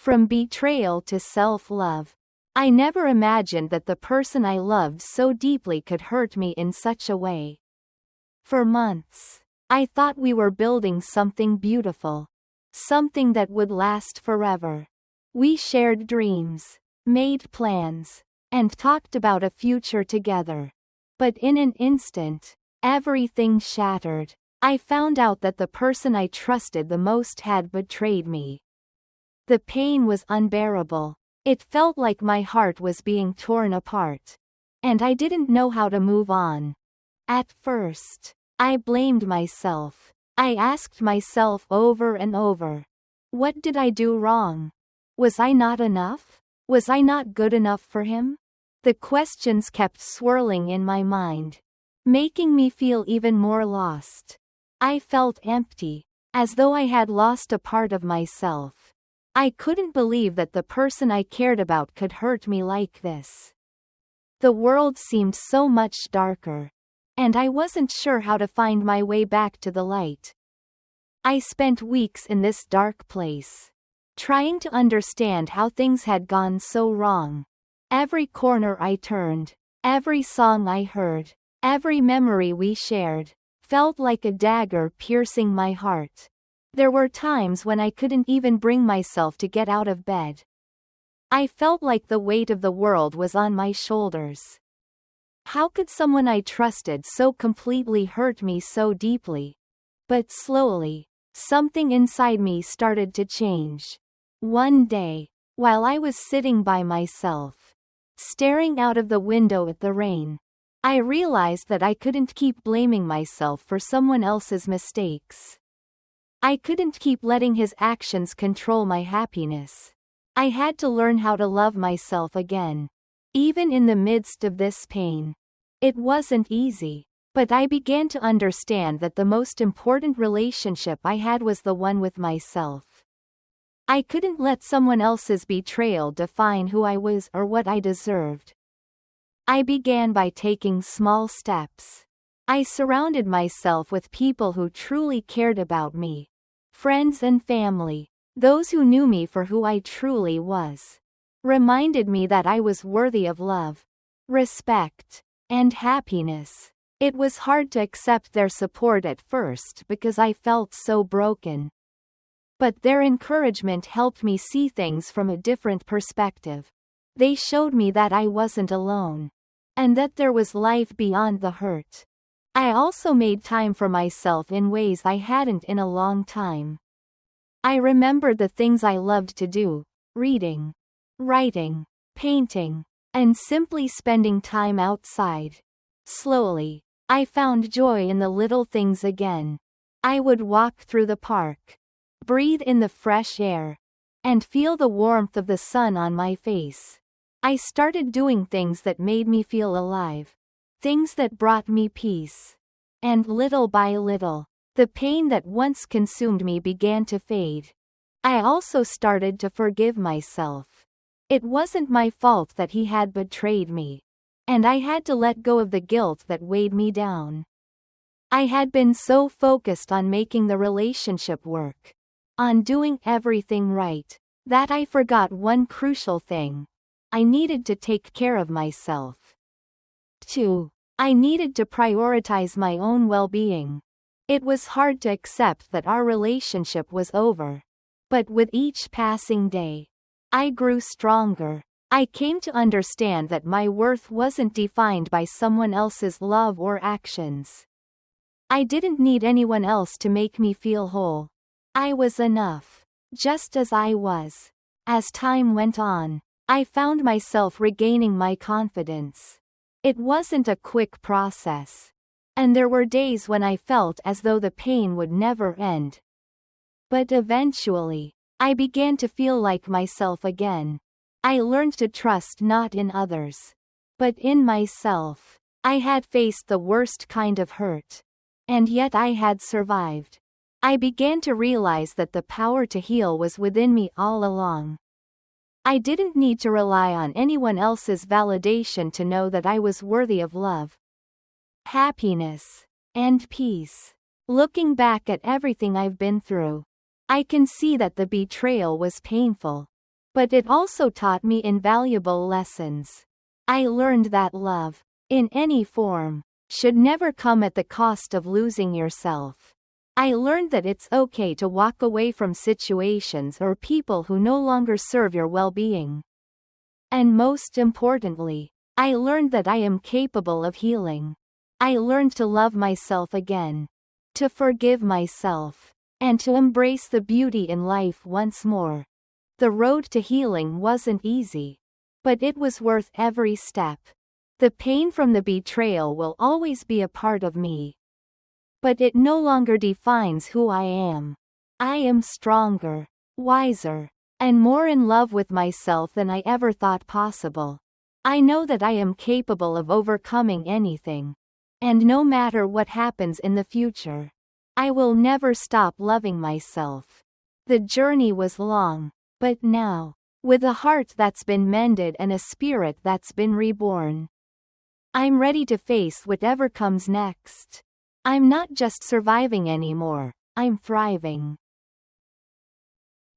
From betrayal to self-love. I never imagined that the person I loved so deeply could hurt me in such a way. For months, I thought we were building something beautiful. Something that would last forever. We shared dreams, made plans, and talked about a future together. But in an instant, everything shattered. I found out that the person I trusted the most had betrayed me. The pain was unbearable. It felt like my heart was being torn apart. And I didn't know how to move on. At first, I blamed myself. I asked myself over and over. What did I do wrong? Was I not enough? Was I not good enough for him? The questions kept swirling in my mind, making me feel even more lost. I felt empty, as though I had lost a part of myself. I couldn't believe that the person I cared about could hurt me like this. The world seemed so much darker, and I wasn't sure how to find my way back to the light. I spent weeks in this dark place, trying to understand how things had gone so wrong. Every corner I turned, every song I heard, every memory we shared, felt like a dagger piercing my heart. There were times when I couldn't even bring myself to get out of bed. I felt like the weight of the world was on my shoulders. How could someone I trusted so completely hurt me so deeply? But slowly, something inside me started to change. One day, while I was sitting by myself, staring out of the window at the rain, I realized that I couldn't keep blaming myself for someone else's mistakes. I couldn't keep letting his actions control my happiness. I had to learn how to love myself again. Even in the midst of this pain. It wasn't easy, but I began to understand that the most important relationship I had was the one with myself. I couldn't let someone else's betrayal define who I was or what I deserved. I began by taking small steps. I surrounded myself with people who truly cared about me. Friends and family, those who knew me for who I truly was, reminded me that I was worthy of love, respect, and happiness. It was hard to accept their support at first because I felt so broken. But their encouragement helped me see things from a different perspective. They showed me that I wasn't alone, and that there was life beyond the hurt. I also made time for myself in ways I hadn't in a long time. I remembered the things I loved to do: reading, writing, painting, and simply spending time outside. Slowly, I found joy in the little things again. I would walk through the park, breathe in the fresh air, and feel the warmth of the sun on my face. I started doing things that made me feel alive, things that brought me peace. And little by little, the pain that once consumed me began to fade. I also started to forgive myself. It wasn't my fault that he had betrayed me, and I had to let go of the guilt that weighed me down. I had been so focused on making the relationship work, on doing everything right, that I forgot one crucial thing. I needed to take care of myself. 2. I needed to prioritize my own well-being. It was hard to accept that our relationship was over. But with each passing day, I grew stronger. I came to understand that my worth wasn't defined by someone else's love or actions. I didn't need anyone else to make me feel whole. I was enough, just as I was. As time went on, I found myself regaining my confidence. It wasn't a quick process, and there were days when I felt as though the pain would never end. But eventually, I began to feel like myself again. I learned to trust not in others, but in myself. I had faced the worst kind of hurt, and yet I had survived. I began to realize that the power to heal was within me all along. I didn't need to rely on anyone else's validation to know that I was worthy of love, happiness, and peace. Looking back at everything I've been through, I can see that the betrayal was painful, But it also taught me invaluable lessons. I learned that love, in any form, should never come at the cost of losing yourself. I learned that it's okay to walk away from situations or people who no longer serve your well-being. And most importantly, I learned that I am capable of healing. I learned to love myself again, to forgive myself, and to embrace the beauty in life once more. The road to healing wasn't easy, but it was worth every step. The pain from the betrayal will always be a part of me, but it no longer defines who I am. I am stronger, wiser, and more in love with myself than I ever thought possible. I know that I am capable of overcoming anything. And no matter what happens in the future, I will never stop loving myself. The journey was long, but now, with a heart that's been mended and a spirit that's been reborn, I'm ready to face whatever comes next. I'm not just surviving anymore, I'm thriving.